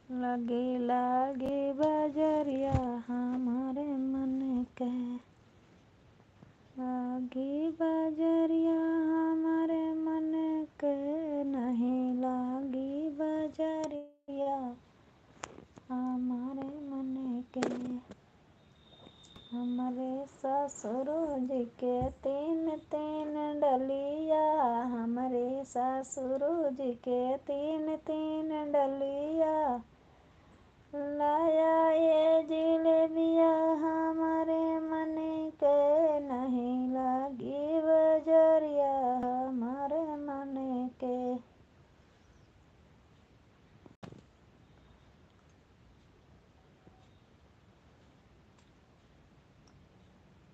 लगे लागे बजरिया हमारे मन के, लागे बजरिया हमारे मन के, नहीं लागी बजरिया हमारे मन के। हमारे ससुर जी के तीन तीन डलिया, हमारे ससुर जी के तीन तीन डलिया, लाया ये जिलेबिया हमारे मन के, नहीं लागी बजरिया हमारे मन के।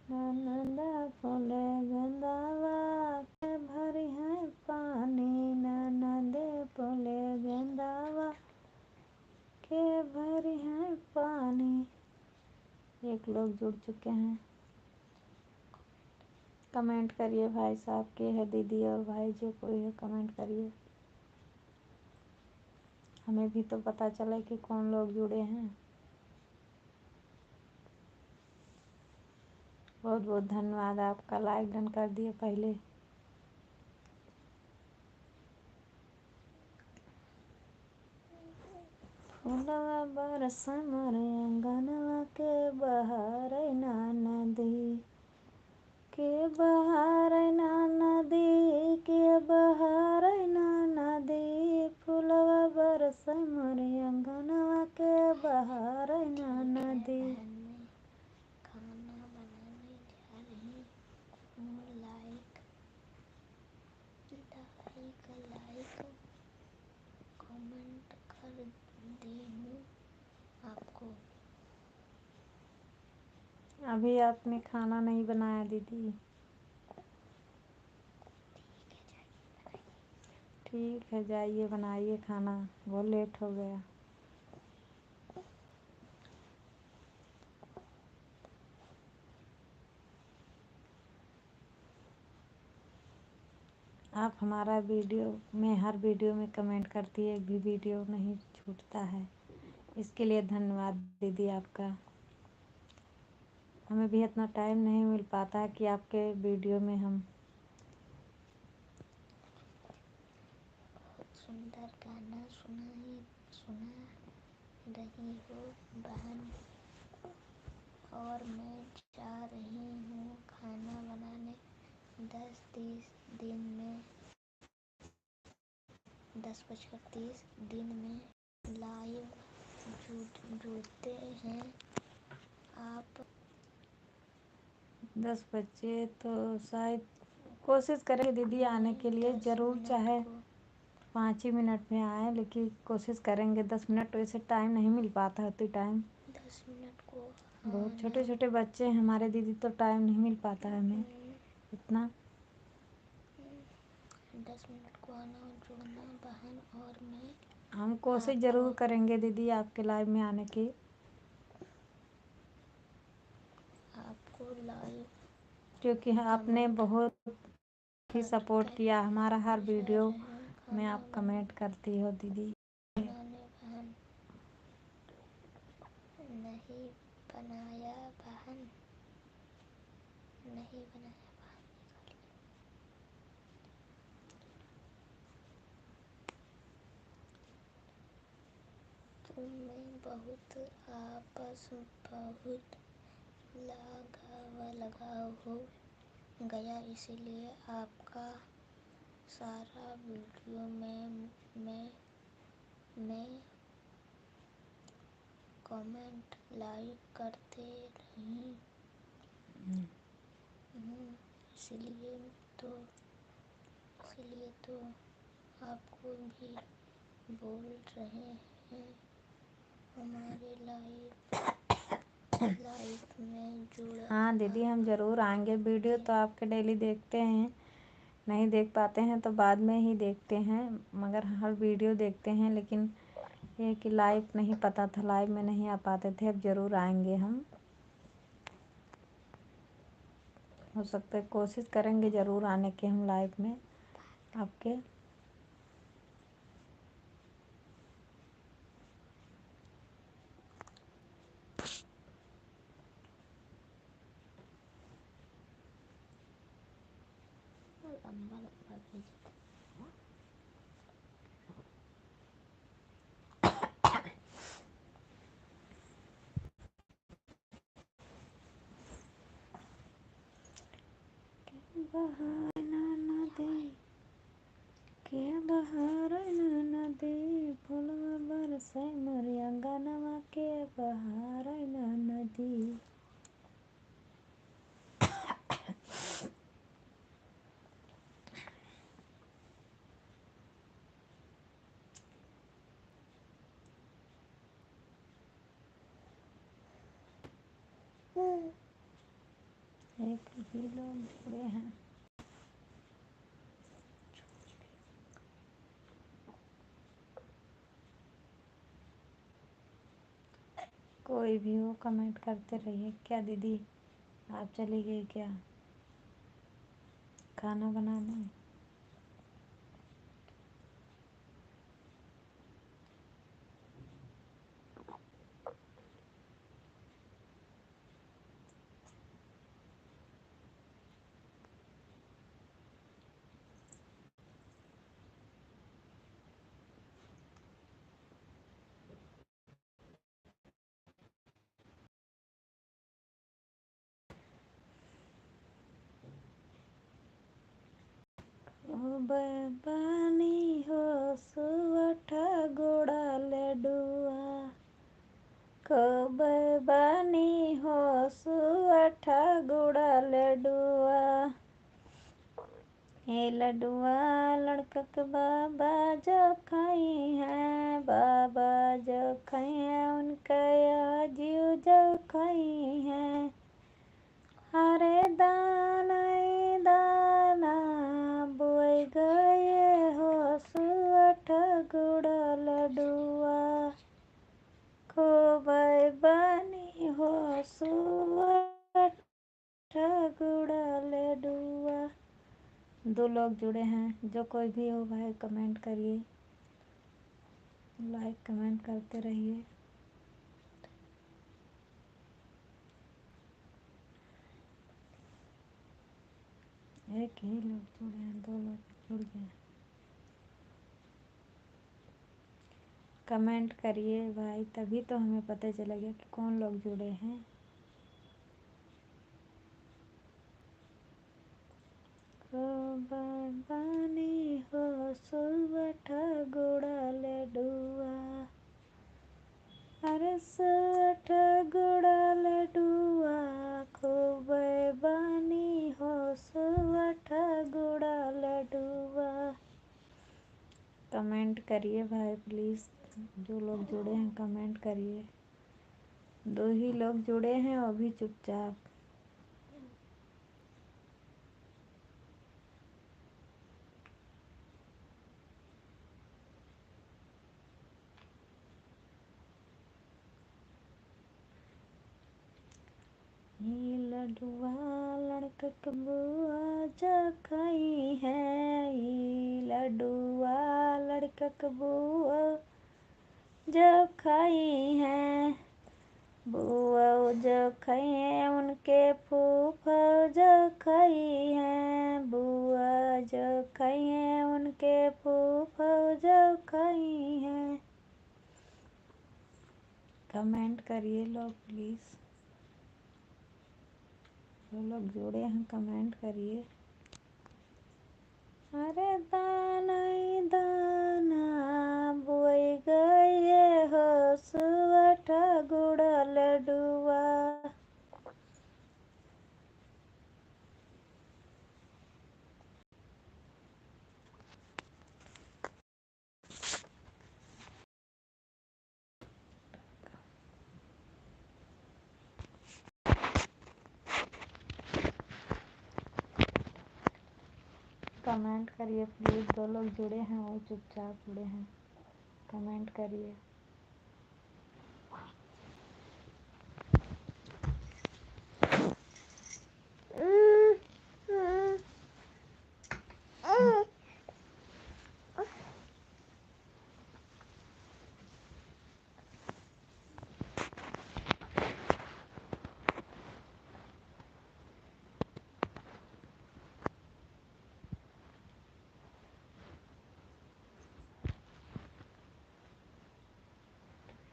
ननदा फूले गेंदावा के भरी है पानी, ननदे फूले गेंदावा के भरी है पानी। एक लोग जुड़ चुके हैं, कमेंट करिए भाई साहब के है, दीदी और भाई जो कोई है कमेंट करिए, हमें भी तो पता चले कि कौन लोग जुड़े हैं। बहुत बहुत धन्यवाद, आपका लाइक डन कर दिए पहले। फूलवा बरस मोरे अंगनवा के बहार नदी, के बहार नदी, के बहार नदी, फूलवा बरस मोरे अंगनवा के बहार नदी। खाना बनाने जा रही हूँ, लाइक कमेंट कर दी हूँ आपको। अभी आपने खाना नहीं बनाया दीदी? ठीक है, जाइए बनाइए खाना, बहुत लेट हो गया। आप हमारा वीडियो में हर वीडियो में कमेंट करती है, एक भी वीडियो नहीं छूटता है, इसके लिए धन्यवाद दीदी आपका। हमें भी इतना टाइम नहीं मिल पाता है कि आपके वीडियो में हम। बहुत सुंदर गाना सुना रही हो बहन, और मैं जा रही हूँ खाना बनाने। 10:30 दिन में लाइव जुड़ते हैं आप। 10 बजे तो शायद कोशिश करेंगे दीदी आने के लिए, ज़रूर, चाहे 5 ही मिनट में आए, लेकिन कोशिश करेंगे। 10 मिनट वैसे टाइम नहीं मिल पाता है, टाइम 10 मिनट को बहुत छोटे छोटे बच्चे हैं हमारे दीदी, तो टाइम नहीं मिल पाता है हमें इतना। 10 मिनट को आना और जुड़ना बहन, और मैं हम कोशिश ज़रूर करेंगे दीदी आपके लाइव में आने की। आपको लाइव, क्योंकि आपने बहुत ही सपोर्ट किया हमारा, हर वीडियो में आप कमेंट करती हो दीदी। बहन नहीं बनाया बहन, नहीं बनाया बहन। तुम्हें बहुत आपस बहुत लगाव हो गया, इसीलिए आपका सारा वीडियो मैं कमेंट लाइक करते रही हूँ, इसलिए तो आपको भी बोल रहे हैं हमारे लाइफ में जुड़। हाँ दीदी, हम ज़रूर आएंगे। वीडियो तो आपके डेली देखते हैं, नहीं देख पाते हैं तो बाद में ही देखते हैं, मगर हर वीडियो देखते हैं। लेकिन ये कि लाइव नहीं पता था, लाइव में नहीं आ पाते थे, अब ज़रूर आएंगे हम। हो सकता है कोशिश करेंगे ज़रूर आने की हम लाइव में आपके। बात कीजिए। बहाना नदी के बहार नदी फुलवा बरसे मोरे अंगनवा के बहार नदी। एक ही लोग जुड़े हैं। कोई भी हो कमेंट करते रहिए। क्या दीदी आप चली गई क्या खाना बनाने? बानी हो सुवठा गोड़ा लडुआ कब बानी हो सुवठा गोड़ा लडुआ। हे लडुआ लड़कक बाबा जो खाई है बाबा जो खाई है उनका जीव जो खाई है। हरे दाना दाना बोए गए हो सुअठ गुड़ा लडुआ खूब बनी हो सुअठ गुड़ा लडुआ। 2 लोग जुड़े हैं। जो कोई भी हो भाई कमेंट करिए, लाइक कमेंट करते रहिए। एक ही लोग जुड़े हैं, 2 लोग जुड़ गए। कमेंट करिए भाई, तभी तो हमें पता चलेगा कि कौन लोग जुड़े हैं। बानी हो सुवठा गोड़ा लडुआ अरे सुवठ गोड़ा लडुआ खूब बानी हो सुवठ गोड़ा लडुआ। कमेंट करिए भाई प्लीज़। जो लोग जुड़े हैं कमेंट करिए। 2 ही लोग जुड़े हैं वो भी चुपचाप। ये लडुआ लड़कक बुआ जो खाई है ये लडुआ लड़कक बुआ जो खाई है। बुआ जो खाई है उनके फूफा जो खाई है बुआ जो खाई है उनके फूफा जो खाई है। कमेंट करिए लोग प्लीज़। जो लोग जुड़े हैं कमेंट करिए। अरे दाना दाना बोए गए हो सुवठा गुड़ा लडुआ। कमेंट करिए प्लीज़। 2 लोग जुड़े हैं वो चुपचाप जुड़े हैं। कमेंट करिए।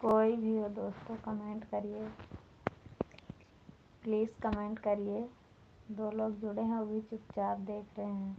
कोई भी हो दोस्तों, कमेंट करिए, प्लीज़ कमेंट करिए। 2 लोग जुड़े हैं, वो भी चुपचाप देख रहे हैं।